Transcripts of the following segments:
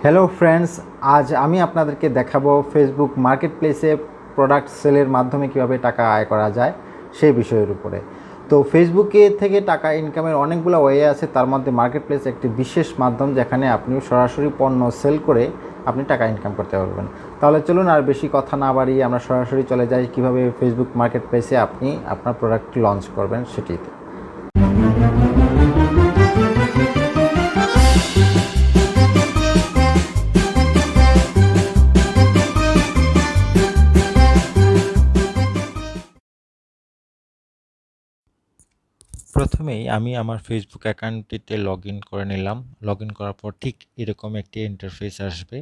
Hello friends, আজ আমি আপনাদেরকে দেখাবো ফেসবুক মার্কেটপ্লেসে প্রোডাক্ট সেলের মাধ্যমে কিভাবে টাকা আয় করা যায় সেই বিষয়ের উপরে। তো ফেসবুকে থেকে টাকা ইনকামের অনেকগুলো ওয়ে আছে, তার মধ্যে মার্কেটপ্লেস একটি বিশেষ মাধ্যম যেখানে আপনি সরাসরি পণ্য সেল করে আপনি টাকা ইনকাম করতে পারবেন। তাহলে চলুন আর বেশি কথা না বাড়িয়ে আমরা সরাসরি চলে যাই কীভাবে ফেসবুক মার্কেটপ্লেসে আপনি আপনার প্রোডাক্ট লঞ্চ করবেন সেটিতে। প্রথমেই আমি আমার ফেসবুক অ্যাকাউন্টটিতে লগ ইন করে নিলাম। লগ ইন করার পর ঠিক এরকম একটি ইন্টারফেস আসবে।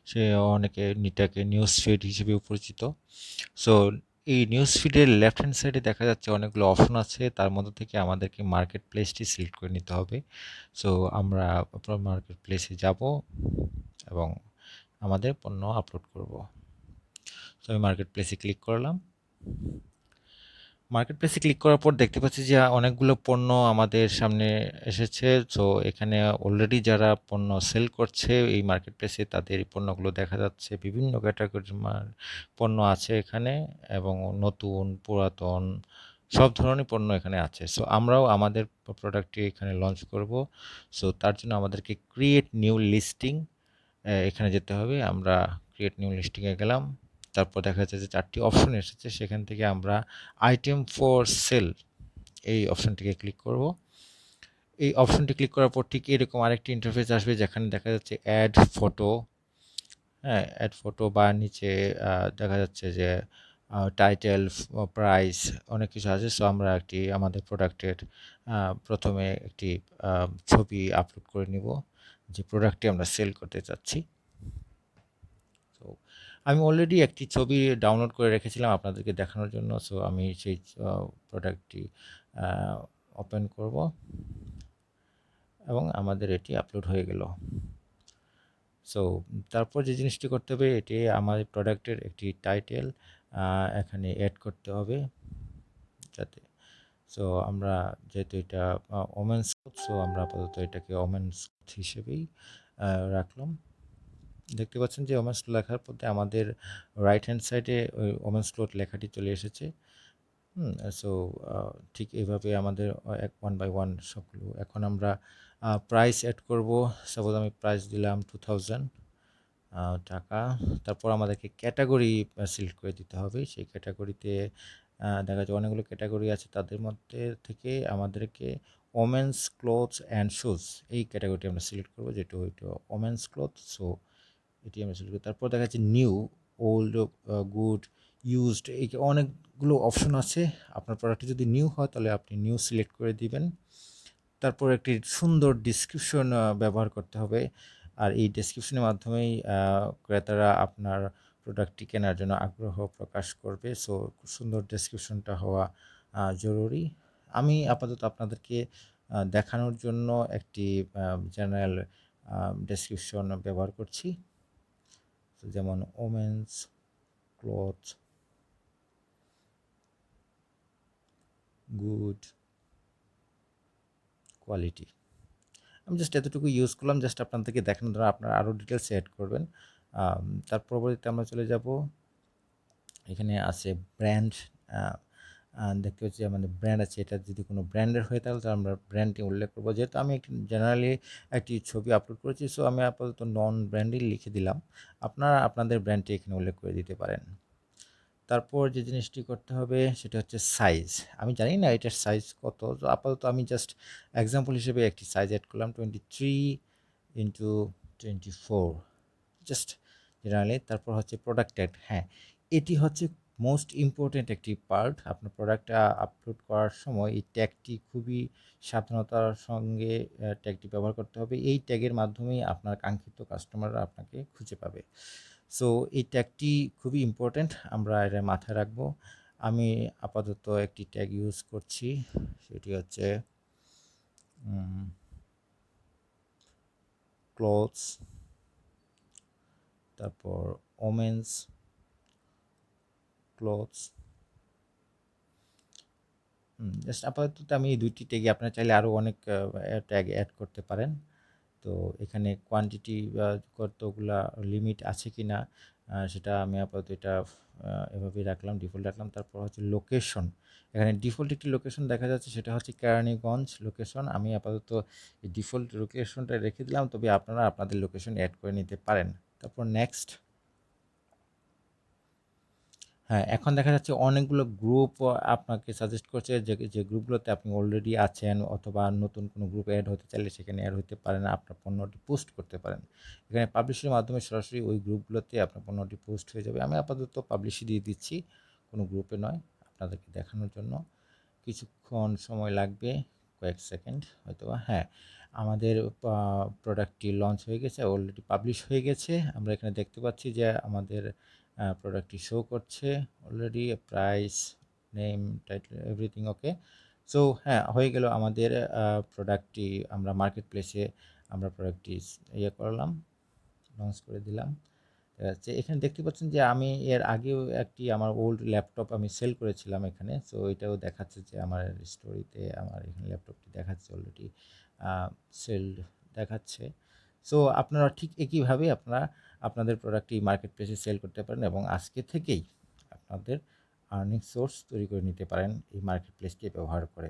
সে অনেকে এটাকে নিউজ ফিড হিসেবেও পরিচিত। সো এই নিউজ ফিডের লেফট হ্যান্ড সাইডে দেখা যাচ্ছে অনেকগুলো অপশন আছে, তার মধ্যে থেকে আমাদেরকে মার্কেট প্লেসটি সিলেক্ট করে নিতে হবে। সো আমরা মার্কেট প্লেসে যাব এবং আমাদের পণ্য আপলোড করব। সো আমি মার্কেট প্লেসে ক্লিক করলাম। মার্কেট প্লেসে ক্লিক করার পর দেখতে পাচ্ছি যে অনেকগুলো পণ্য আমাদের সামনে এসেছে। সো এখানে অলরেডি যারা পণ্য সেল করছে এই মার্কেট প্লেসে তাদের এই পণ্যগুলো দেখা যাচ্ছে। বিভিন্ন ক্যাটাগরির পণ্য আছে এখানে এবং নতুন, পুরাতন সব ধরনের পণ্য এখানে আছে। সো আমরাও আমাদের প্রোডাক্টটি এখানে লঞ্চ করব। সো তার জন্য আমাদেরকে ক্রিয়েট নিউ লিস্টিং এখানে যেতে হবে। আমরা ক্রিয়েট নিউ লিস্টিংয়ে গেলাম। তারপর দেখা যাচ্ছে যে 4টি অপশন এসেছে, সেখান থেকে আমরা আইটেম ফর সেল এই অপশনটিকে ক্লিক করব। এই অপশনটি ক্লিক করার পর ঠিক এরকম আরেকটি ইন্টারফেস আসবে যেখানে দেখা যাচ্ছে অ্যাড ফটো। হ্যাঁ, অ্যাড ফটো বা নিচে দেখা যাচ্ছে যে টাইটেল, প্রাইস অনেক কিছু আছে। সো আমরা একটি আমাদের প্রোডাক্টের প্রথমে একটি ছবি আপলোড করে নিব যে প্রোডাক্টটি আমরা সেল করতে চাচ্ছি। তো আমি অলরেডি একটি ছবি ডাউনলোড করে রেখেছিলাম আপনাদেরকে দেখানোর জন্য। সো আমি সেই প্রোডাক্টটি ওপেন করব এবং আমাদের এটি আপলোড হয়ে গেল। সো তারপর যে জিনিসটি করতে হবে, এটি আমাদের প্রোডাক্টের একটি টাইটেল এখানে অ্যাড করতে হবে যাতে। সো আমরা যেহেতু এটা ওমেন্স ক্লথ, সো আমরা আপাতত এটাকে ওমেন্স ক্লথ হিসেবেই রাখলাম। দেখতে পাচ্ছেন যে ওমেন্স লেখার পরে আমাদের রাইট হ্যান্ড সাইডে ওই ওমেন্স ক্লথ লেখাটি চলে এসেছে। সো ঠিক এইভাবে আমাদের ওয়ান বাই ওয়ান সবগুলো। এখন আমরা প্রাইস অ্যাড করব। সাপোজ আমি প্রাইস দিলাম 2000 টাকা। তারপর আমাদেরকে ক্যাটাগরি সিলেক্ট করে দিতে হবে। সেই ক্যাটাগরিতে দেখা যায় অনেকগুলো ক্যাটাগরি আছে, তাদের মধ্যে থেকে আমাদেরকে ওমেন্স ক্লথস অ্যান্ড শুজ এই ক্যাটাগরিটি আমরা সিলেক্ট করব, যেটা হইতো ওমেন্স ক্লথ। সো এটি আমরা সিলেক্ট করি। তারপর দেখা যাচ্ছে নিউ, ওল্ড, গুড, ইউজড, এই অনেকগুলো অপশন আছে। আপনার প্রোডাক্টটি যদি নিউ হয় তাহলে আপনি নিউ সিলেক্ট করে দিবেন। তারপর একটি সুন্দর ডিসক্রিপশন ব্যবহার করতে হবে। আর এই ডেসক্রিপশনের মাধ্যমেই ক্রেতারা আপনার প্রোডাক্টটি কেনার জন্য আগ্রহ প্রকাশ করবে। সো সুন্দর ডেসক্রিপশনটা হওয়া জরুরি। আমি আপাতত আপনাদেরকে দেখানোর জন্য একটি জেনারেল ডেসক্রিপশন ব্যবহার করছি। যেমন ওমেন্স ক্লথ, গুড কোয়ালিটি। আমি জাস্ট এতটুকু ইউজ করলাম জাস্ট আপনাদেরকে দেখানোর জন্য। আপনারা আরও ডিটেলস অ্যাড করবেন। তার পরবর্তীতে আমরা চলে যাব, এখানে আছে ব্র্যান্ড। দেখতে পাচ্ছি আমাদের ব্র্যান্ড আছে। এটা যদি কোনো ব্র্যান্ডের হয়ে থাকে তাহলে আমরা ব্র্যান্ডটি উল্লেখ করবো। যেহেতু আমি একটি জেনারেলি একটি ছবি আপলোড করেছি, সো আমি আপাতত নন ব্র্যান্ডই লিখে দিলাম। আপনারা আপনাদের ব্র্যান্ডটি এখানে উল্লেখ করে দিতে পারেন। তারপর যে জিনিসটি করতে হবে সেটা হচ্ছে সাইজ। আমি জানি না এটার সাইজ কত, তো আপাতত আমি জাস্ট এক্সাম্পল হিসেবে একটি সাইজ অ্যাড করলাম 23x24, জাস্ট জেনারেলি। তারপর হচ্ছে প্রোডাক্ট ট্যাগ। হ্যাঁ, এটি হচ্ছে মোস্ট ইম্পর্ট্যান্ট একটি পার্ট। আপনার প্রোডাক্টটা আপলোড করার সময় এই ট্যাগটি খুবই সাবধানতার সঙ্গে ট্যাগটি ব্যবহার করতে হবে। এই ট্যাগের মাধ্যমেই আপনার কাঙ্ক্ষিত কাস্টমাররা আপনাকে খুঁজে পাবে। সো এই ট্যাগটি খুবই ইম্পর্ট্যান্ট, আমরা এটা মাথায় রাখবো। আমি আপাতত একটি ট্যাগ ইউজ করছি, সেটি হচ্ছে ক্লথস, তারপর ওমেন্স ক্লথস। জাস্ট আপাতত আমি এই দুইটি ট্যাগে, আপনারা চাইলে আরও অনেক ট্যাগ অ্যাড করতে পারেন। তো এখানে কোয়ান্টিটি কতগুলা লিমিট আছে কি না সেটা আমি আপাতত এটা এভাবেই রাখলাম, ডিফল্ট রাখলাম। তারপর হচ্ছে লোকেশন, এখানে ডিফল্ট একটি লোকেশন দেখা যাচ্ছে, সেটা হচ্ছে কেরানীগঞ্জ লোকেশন। আমি আপাতত এই ডিফল্ট লোকেশনটা রেখে দিলাম, তবে আপনারা আপনাদের লোকেশন অ্যাড করে নিতে পারেন। তারপর নেক্সট। হ্যাঁ, এখন দেখা যাচ্ছে অনেকগুলো গ্রুপ আপনাকে সাজেস্ট করছে, যে গ্রুপগুলোতে আপনি অলরেডি আছেন, অথবা নতুন কোনো গ্রুপ অ্যাড হতে চাইলে সেখানে অ্যাড হতে পারেন, আপনার পণ্যটি পোস্ট করতে পারেন। এখানে পাবলিশের মাধ্যমে সরাসরি ওই গ্রুপগুলোতে আপনার পণ্যটি পোস্ট হয়ে যাবে। আমি আপাতত পাবলিশই দিয়ে দিচ্ছি, কোনো গ্রুপে নয়, আপনাদেরকে দেখানোর জন্য। কিছুক্ষণ সময় লাগবে, কয়েক সেকেন্ড হয়তোবা। হ্যাঁ, আমাদের প্রোডাক্টটি লঞ্চ হয়ে গেছে, অলরেডি পাবলিশ হয়ে গেছে। আমরা এখানে দেখতে পাচ্ছি যে আমাদের প্রোডাক্টটি শো করছে already, price, name, title, everything okay. So হ্যাঁ, হয়ে গেল আমাদের প্রোডাক্টটি। আমরা মার্কেট প্লেসে আমরা প্রোডাক্টটি করলাম, লঞ্চ করে দিলাম। ঠিক আছে, এখানে দেখতে পাচ্ছেন যে আমি এর আগেও একটি আমার ওল্ড ল্যাপটপ আমি সেল করেছিলাম এখানে। সো এটাও দেখাচ্ছে যে আমার স্টোরিতে আমার এখানে ল্যাপটপটি দেখাচ্ছে অলরেডি সেল দেখাচ্ছে। সো আপনারা ঠিক একইভাবে আপনারা আপনাদের প্রোডাক্টটি মার্কেট প্লেসে সেল করতে পারেন, এবং আজকে থেকেই আপনাদের আর্নিং সোর্স তৈরি করে নিতে পারেন এই মার্কেট প্লেসকে ব্যবহার করে।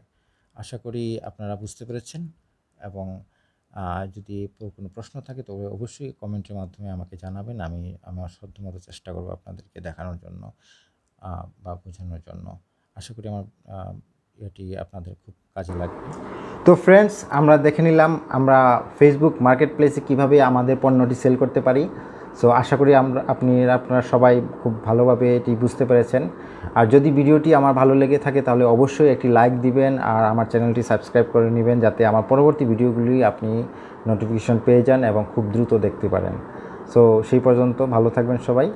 আশা করি আপনারা বুঝতে পেরেছেন, এবং যদি কোনো প্রশ্ন থাকে তবে অবশ্যই কমেন্টের মাধ্যমে আমাকে জানাবেন। আমি আমার সাধ্যমতো চেষ্টা করব আপনাদেরকে দেখানোর জন্য বা বোঝানোর জন্য। আশা করি আমার এটি আপনাদের খুব কাজে লাগবে। তো ফ্রেন্ডস, আমরা দেখে নিলাম আমরা ফেসবুক মার্কেট প্লেসে কীভাবে আমাদের পণ্যটি সেল করতে পারি। সো আশা করি আপনারা সবাই খুব ভালোভাবে এটি বুঝতে পেরেছেন। আর যদি ভিডিওটি আমার ভালো লেগে থাকে তাহলে অবশ্যই একটি লাইক দিবেন, আর আমার চ্যানেলটি সাবস্ক্রাইব করে নেবেন, যাতে আমার পরবর্তী ভিডিওগুলি আপনি নোটিফিকেশন পেয়ে যান এবং খুব দ্রুত দেখতে পারেন। সো সেই পর্যন্ত ভালো থাকবেন সবাই।